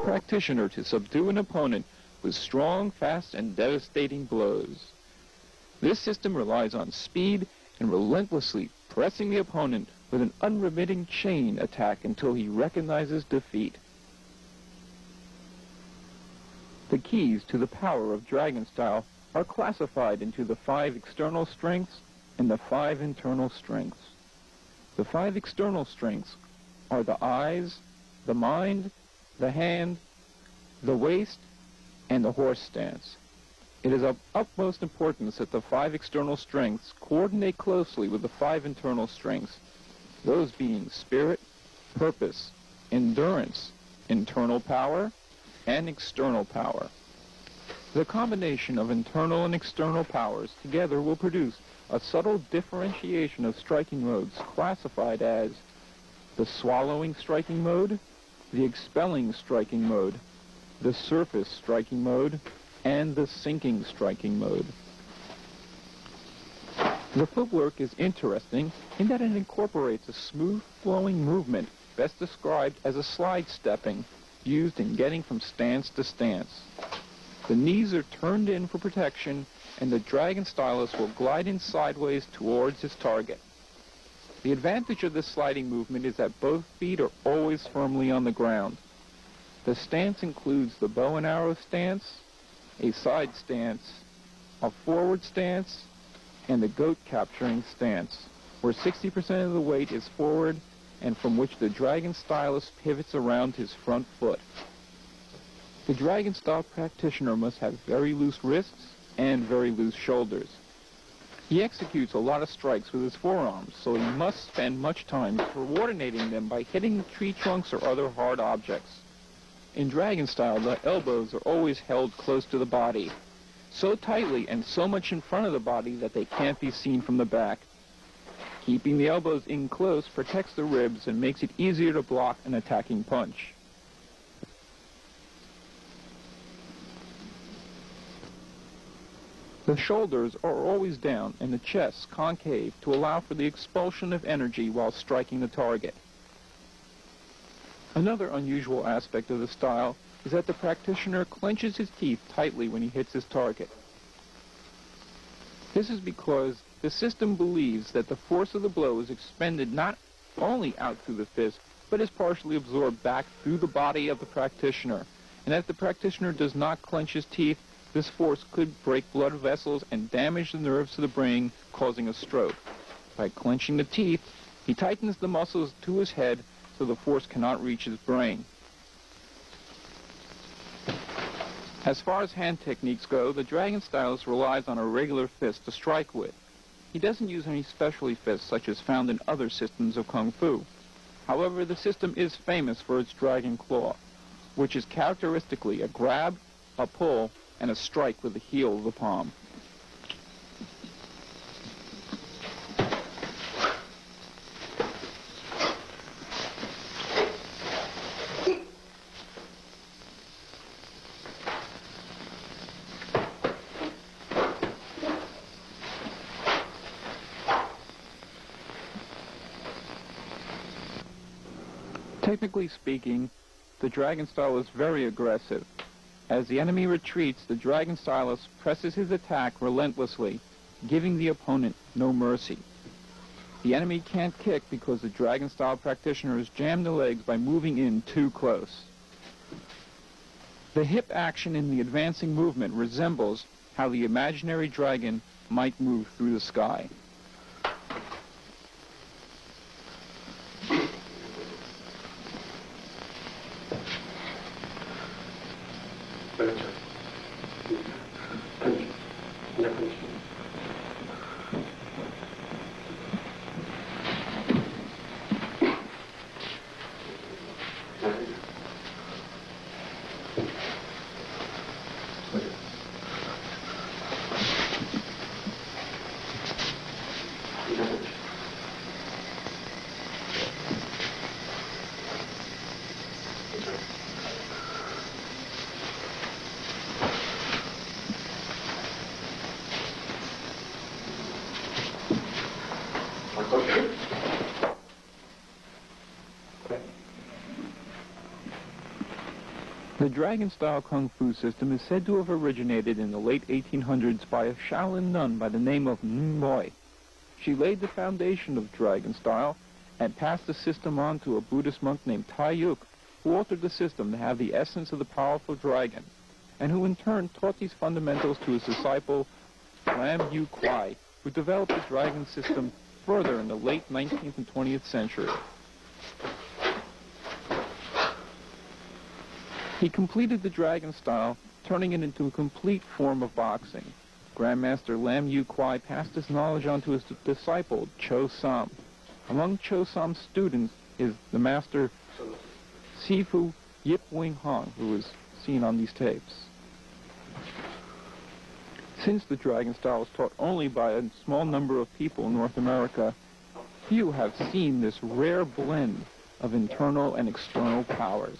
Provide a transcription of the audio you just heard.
practitioner to subdue an opponent with strong, fast, and devastating blows. This system relies on speed and relentlessly pressing the opponent with an unremitting chain attack until he recognizes defeat. The keys to the power of Dragon Style are classified into the 5 external strengths and the 5 internal strengths. The 5 external strengths are the eyes, the mind, the hand, the waist, and the horse stance. It is of utmost importance that the 5 external strengths coordinate closely with the 5 internal strengths, those being spirit, purpose, endurance, internal power, and external power. The combination of internal and external powers together will produce a subtle differentiation of striking modes classified as the swallowing striking mode, the expelling striking mode, the surface striking mode, and the sinking striking mode. The footwork is interesting in that it incorporates a smooth flowing movement best described as a slide stepping used in getting from stance to stance. The knees are turned in for protection, and the dragon stylus will glide in sideways towards his target. The advantage of this sliding movement is that both feet are always firmly on the ground. The stance includes the bow and arrow stance, a side stance, a forward stance, and the goat capturing stance, where 60% of the weight is forward and from which the dragon stylus pivots around his front foot. The dragon style practitioner must have very loose wrists and very loose shoulders. He executes a lot of strikes with his forearms, so he must spend much time coordinating them by hitting tree trunks or other hard objects. In dragon style, the elbows are always held close to the body, so tightly and so much in front of the body that they can't be seen from the back. Keeping the elbows in close protects the ribs and makes it easier to block an attacking punch. The shoulders are always down and the chest concave to allow for the expulsion of energy while striking the target. Another unusual aspect of the style is that the practitioner clenches his teeth tightly when he hits his target. This is because the system believes that the force of the blow is expended not only out through the fist, but is partially absorbed back through the body of the practitioner. And if the practitioner does not clench his teeth, this force could break blood vessels and damage the nerves to the brain, causing a stroke. By clenching the teeth, he tightens the muscles to his head so the force cannot reach his brain. As far as hand techniques go, the dragon stylus relies on a regular fist to strike with. He doesn't use any specialty fists such as found in other systems of Kung Fu. However, the system is famous for its dragon claw, which is characteristically a grab, a pull, and a strike with the heel of the palm. Technically speaking, the dragon style is very aggressive. As the enemy retreats, the dragon stylus presses his attack relentlessly, giving the opponent no mercy. The enemy can't kick because the dragon style practitioners jam the legs by moving in too close. The hip action in the advancing movement resembles how the imaginary dragon might move through the sky. The dragon-style kung fu system is said to have originated in the late 1800s by a Shaolin nun by the name of Moy. She laid the foundation of dragon style and passed the system on to a Buddhist monk named Tai Yuk, who altered the system to have the essence of the powerful dragon, and who in turn taught these fundamentals to his disciple Lam Yu Kwai, who developed the dragon system further in the late 19th and 20th century. He completed the dragon style, turning it into a complete form of boxing. Grandmaster Lam Yu Kwai passed his knowledge on to his disciple, Cho Sam. Among Cho Sam's students is the master Sifu Yip Wing Hong, who is seen on these tapes. Since the dragon style is taught only by a small number of people in North America, few have seen this rare blend of internal and external powers.